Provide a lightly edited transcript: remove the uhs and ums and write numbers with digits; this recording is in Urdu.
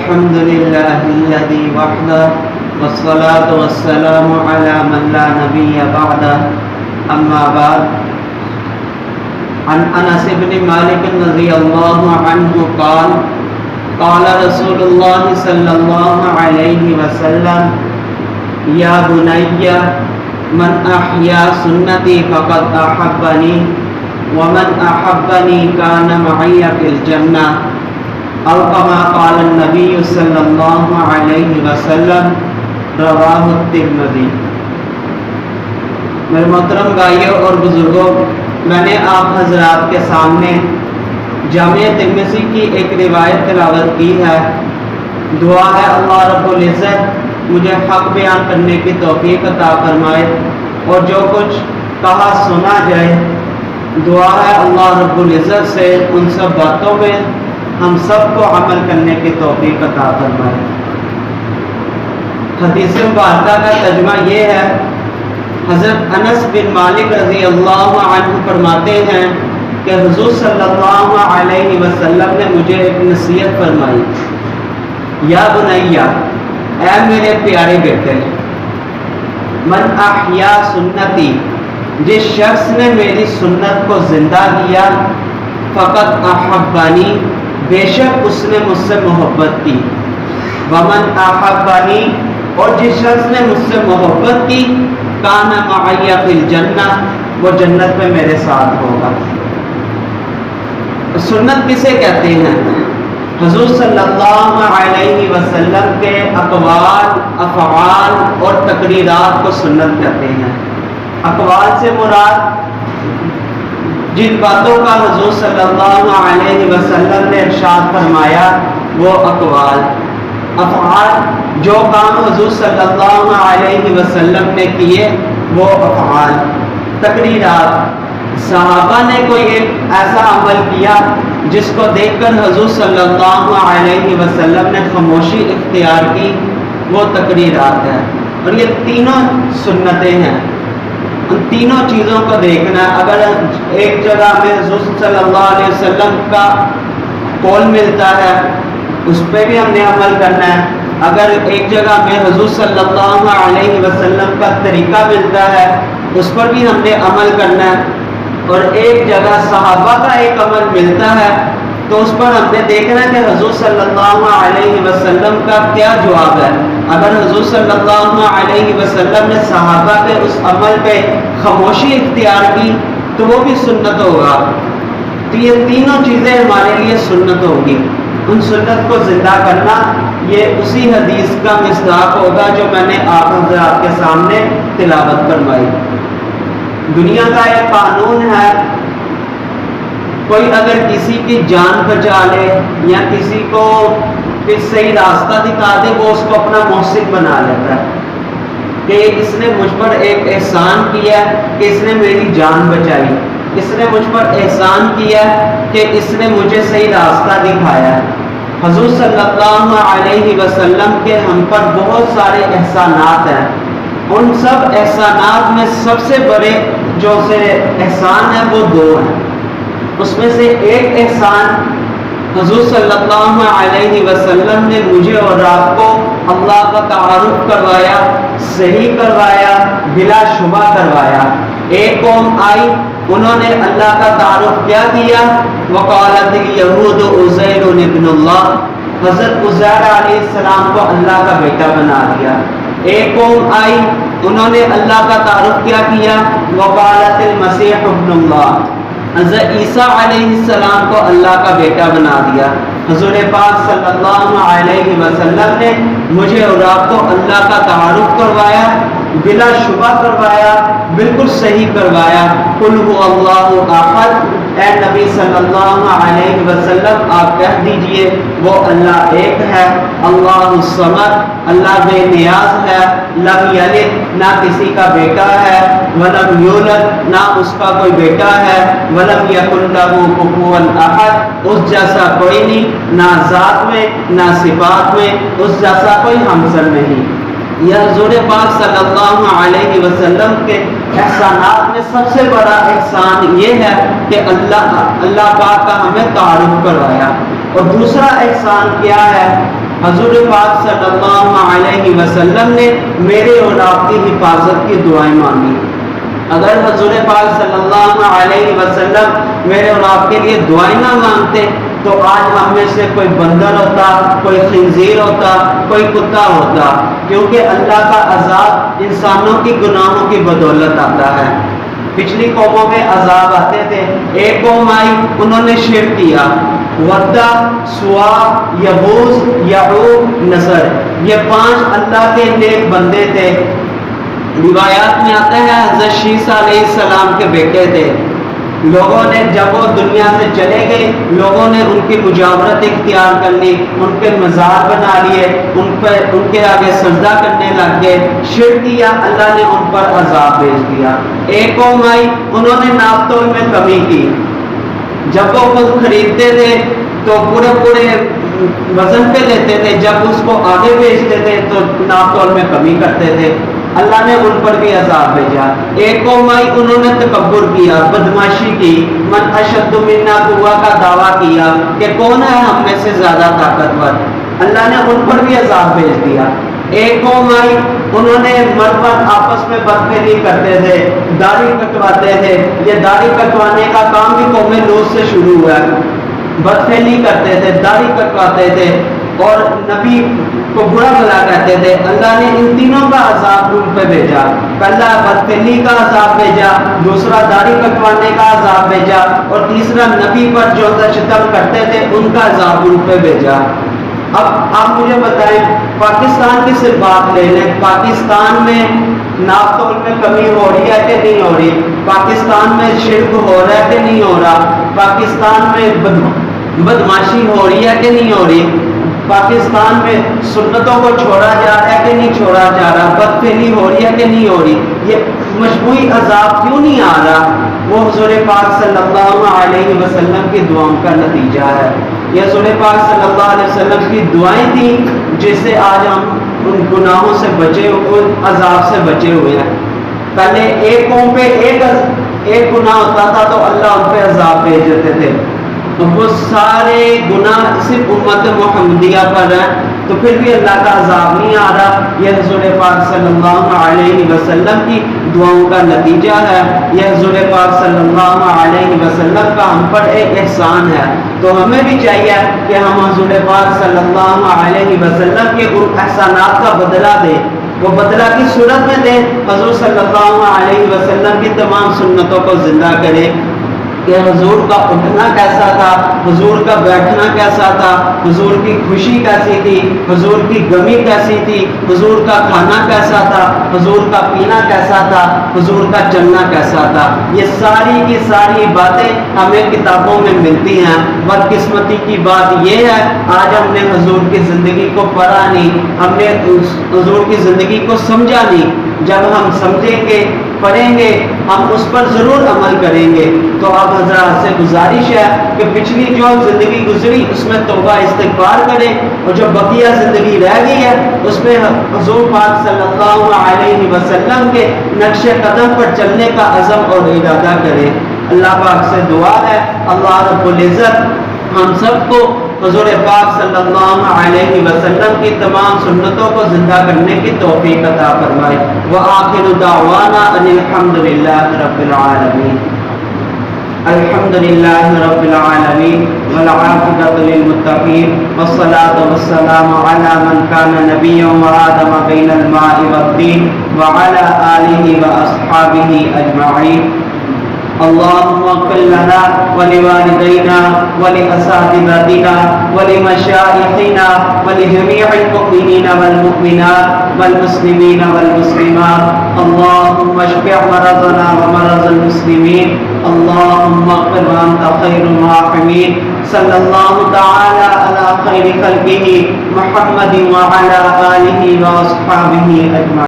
الحمد لله الذي وحده والصلاة والسلام على من لا نبي بعده أما بعد عن أنس بن مالك رضي الله عنه قال قال رسول الله صلى الله عليه وسلم يا بني من أحيا سنتي فقد أحبني ومن أحبني كان معي في الجنة أو كما قال النبي صلی اللہ علیہ وسلم رواہ الترمذی۔ میرے محترم بھائیوں اور بزرگوں، میں نے آپ حضرات کے سامنے جامع ترمذی کی ایک روایت تلاوت کی ہے۔ دعا ہے اللہ رب العزت مجھے حق بیان کرنے کی توفیق عطا فرمائے اور جو کچھ کہا سنا جائے، دعا ہے اللہ رب العزت سے ان سب باتوں میں ہم سب کو عمل کرنے کی توفیق عطا فرمائے۔ حدیث مبارکہ کا ترجمہ یہ ہے، حضرت انس بن مالک رضی اللہ عنہ فرماتے ہیں کہ حضور صلی اللہ علیہ وسلم نے مجھے ایک نصیحت فرمائی، یا بنیا، اے میرے پیارے بیٹے، من احیا سنتی، جس شخص نے میری سنت کو زندہ کیا، فقط احبانی، بے شک اس نے مجھ سے محبت کی، ومن احبانی، اور جس شخص نے مجھ سے محبت کی، کان معی فی الجنہ، وہ جنت میں میرے ساتھ ہوگا۔ سنت کسے کہتے ہیں؟ حضور صلی اللہ علیہ وسلم کے اقوال، افعال اور تقریرات کو سنت کہتے ہیں۔ اقوال سے مراد جن باتوں کا حضور صلی اللہ علیہ وسلم نے ارشاد فرمایا وہ اقوال، افعال جو کام حضور صلی اللہ علیہ وسلم نے کیے وہ افعال، تقریرات صحابہ نے کوئی ایک ایسا عمل کیا جس کو دیکھ کر حضور صلی اللہ علیہ وسلم نے خاموشی اختیار کی، وہ تقریرات ہیں۔ اور یہ تینوں سنتیں ہیں، ان تینوں چیزوں کو دیکھنا ہے۔ اگر ایک جگہ میں حضور صلی اللہ علیہ وسلم کا قول ملتا ہے اس پہ بھی ہم نے عمل کرنا ہے، اگر ایک جگہ میں حضور صلی اللہ علیہ وسلم کا طریقہ ملتا ہے اس پر بھی ہم نے عمل کرنا ہے، اور ایک جگہ صحابہ کا ایک عمل ملتا ہے تو اس پر ہم نے دیکھنا ہے کہ حضور صلی اللہ علیہ وسلم کا کیا جواب ہے۔ اگر حضور صلی اللہ علیہ وسلم نے صحابہ کے اس عمل پہ خاموشی اختیار کی تو وہ بھی سنت ہوگا۔ تو یہ تینوں چیزیں ہمارے لیے سنت ہوگی۔ ان سنت کو زندہ کرنا یہ اسی حدیث کا مصداق ہوگا جو میں نے آپ حضرات کے سامنے تلاوت فرمائی۔ دنیا کا ایک قانون ہے، کوئی اگر کسی کی جان بچا لے یا کسی کو صحیح راستہ دکھا دے وہ اس کو اپنا محسن بنا لیتا ہے کہ اس نے مجھ پر ایک احسان کیا کہ اس نے میری جان بچائی، اس نے مجھ پر احسان کیا کہ اس نے مجھے صحیح راستہ دکھایا۔ حضور صلی اللہ علیہ وسلم کے ہم پر بہت سارے احسانات ہیں، ان سب احسانات میں سب سے بڑے جو سے احسان ہیں وہ دو ہیں۔ اس میں سے ایک احسان حضور صلی اللہ علیہ وسلم نے مجھے اور آپ کو اللہ کا تعارف کروایا، صحیح کروایا، بلا شبہ کروایا۔ ایک قوم آئی، انہوں نے اللہ کا تعارف کیا کیا، وقالت الیہود عزیر ابن اللہ، حضرت عزیر علیہ السلام کو اللہ کا بیٹا بنا دیا۔ ایک قوم آئی، انہوں نے اللہ کا تعارف کیا کیا، وقالت المسیح ابن اللہ، حضرت عیسیٰ علیہ السلام کو اللہ کا بیٹا بنا دیا۔ حضور پاک صلی اللہ علیہ وسلم نے مجھے اور آپ کو اللہ کا تعارف کروایا، بلا شبہ کروایا، بالکل صحیح کروایا۔ قل هو اللہ احد، اے نبی صلی اللہ علیہ وسلم آپ کہہ دیجئے وہ اللہ ایک ہے، اللہ الصمد، اللہ بے نیاز ہے، لم یلد، نہ کسی کا بیٹا ہے، ولم یولد، نہ اس کا کوئی بیٹا ہے، ولم یکن لہ کفوا احد، اس جیسا کوئی نہیں، نہ ذات میں نہ صفات میں اس جیسا کوئی ہمسر نہیں۔ یہ حضور پاک صلی اللہ علیہ وسلم کے احسانات میں سب سے بڑا احسان یہ ہے کہ اللہ پاک کا ہمیں تعارف کروایا۔ اور دوسرا احسان کیا ہے؟ حضور پاک صلی اللہ علیہ وسلم نے میرے اور آپ کی حفاظت کی دعائیں مانگی. اگر حضور پاک صلی اللہ علیہ وسلم میرے اور آپ کے لیے دعائیں نہ مانگتے تو آج ہم میں سے کوئی بندر ہوتا, کوئی خنزیر ہوتا, کوئی کتا ہوتا, کیونکہ اللہ کا عذاب انسانوں کی گناہوں کی بدولت آتا ہے. پچھلی قوموں میں عذاب آتے تھے. ایک قوم آئی, انہوں نے شرک کیا. ودہ, سوا, یبوس, یعوق, نصر, یہ 5 اللہ کے نیک بندے تھے. روایات میں آتا ہے حضرت شیس علیہ السلام کے بیٹے تھے. لوگوں نے جب وہ دنیا سے چلے گئے, لوگوں نے ان کی مجاورت اختیار کر لی, ان کے مزار بنا لیے, ان کے آگے سجدہ کرنے لگ گئے, شرک کیا. اللہ نے ان پر عذاب بھیج دیا. ایک قوم آئی, انہوں نے ناپ تول میں کمی کی. جب وہ خود خریدتے تھے تو پورے وزن پہ لیتے تھے, جب اس کو آگے بیچتے تھے تو ناپ تول میں کمی کرتے تھے. اللہ نے ان پر بھی عذاب بھیجا. ایک قوم آئی, انہوں نے تکبر کیا, بدمعاشی کی, من اشد منا قوہ کا دعویٰ کیا کہ کون ہے ہم میں سے زیادہ طاقتور. اللہ نے ان پر بھی عذاب بھیج دیا. ایک قوم آئی, انہوں نے مرد آپس میں بدفعلی کرتے تھے, داڑھی کٹواتے تھے. یہ داڑھی کٹوانے کا کام بھی قوم لوط سے شروع ہوا. بدفعلی کرتے تھے, داڑھی کٹواتے تھے اور نبی کو برا بھلا کہتے تھے. اللہ نے ان تینوں کا عذاب ان پہ بھیجا. پہلا بدفعلی کا عذاب بھیجا, دوسرا داڑھی کٹوانے کا عذاب بھیجا, اور تیسرا نبی پر جو ستم کرتے تھے ان کا عذاب ان پہ بھیجا. اب آپ مجھے بتائیں, پاکستان کی صرف بات لے لیں, پاکستان میں ناپ تول میں کمی ہو رہی ہے کہ نہیں ہو رہی؟ پاکستان میں شرک ہو رہا ہے کہ نہیں ہو رہا؟ پاکستان میں بدمعاشی ہو رہی ہے کہ نہیں ہو رہی؟ پاکستان میں سنتوں کو چھوڑا جا رہا ہے کہ نہیں چھوڑا جا رہا؟ بدفعلی ہو رہی ہے کہ نہیں ہو رہی؟ یہ مجموعی عذاب کیوں نہیں آ رہا؟ وہ حضور پاک صلی اللہ علیہ وسلم کی دعاؤں کا نتیجہ ہے. یہ حضور پاک صلی اللہ علیہ وسلم کی دعائیں تھیں جس سے آج ہم ان گناہوں سے بچے, ان عذاب سے بچے ہوئے ہیں. پہلے ایک قوم پہ ایک گناہ ہوتا تھا تو اللہ ان پہ عذاب بھیج دیتے تھے. تو وہ سارے گناہ صرف امت محمدیہ پر ہیں تو پھر بھی اللہ کا عذاب نہیں آ رہا. یہ حضور پاک صلی اللہ علیہ وسلم کی دعاؤں کا نتیجہ ہے. یہ حضور پاک صلی اللہ علیہ وسلم کا ہم پر ایک احسان ہے. تو ہمیں بھی چاہیے کہ ہم حضور پاک صلی اللہ علیہ وسلم کے ان احسانات کا بدلہ دیں. وہ بدلہ کی صورت میں دیں. حضور صلی اللہ علیہ وسلم کی تمام سنتوں کو زندہ کریں کہ حضور کا اٹھنا کیسا تھا, حضور کا بیٹھنا کیسا تھا, حضور کی خوشی کیسی تھی, حضور کی غمی کیسی تھی, حضور کا کھانا کیسا تھا, حضور کا پینا کیسا تھا, حضور کا چلنا کیسا تھا. یہ ساری کی ساری باتیں ہمیں کتابوں میں ملتی ہیں. بدقسمتی کی بات یہ ہے آج ہم نے حضور کی زندگی کو پڑھا نہیں, ہم نے حضور کی زندگی کو سمجھا نہیں. جب ہم سمجھیں گے, پڑھیں گے, ہم اس پر ضرور عمل کریں گے. تو اب حضرات سے گزارش ہے کہ پچھلی جو زندگی گزری اس میں توبہ استغفار کریں, اور جو بقیہ زندگی رہ گئی ہے اس میں حضور پاک صلی اللہ علیہ وسلم کے نقش قدم پر چلنے کا عزم اور ارادہ کریں. اللہ پاک سے دعا ہے اللہ رب العزت ہم سب کو حضور پاک صلی اللہ علیہ وسلم کی تمام سنتوں کو زندہ کرنے کی توفیق عطا فرمائے. وآخر دعوانا ان الحمد للہ رب العالمین. الحمد للہ رب العالمین والعاقبۃ للمتقین والصلاة والسلام علی من کان نبیا وآدم بین الماء والطین وعلی آلہ واصحابہ اجمعین. اللهم اغفر لنا ولوالدينا ولأساتذتنا ولمشايخنا ولجميع المؤمنين والمؤمنات والمسلمين والمسلمات. اللهم اشف مرضنا ومرض المسلمين. اللهم اغفر وانت خير الراحمين. صلى الله تعالى على خير خلقه محمد وعلى آله وأصحابه أجمعين.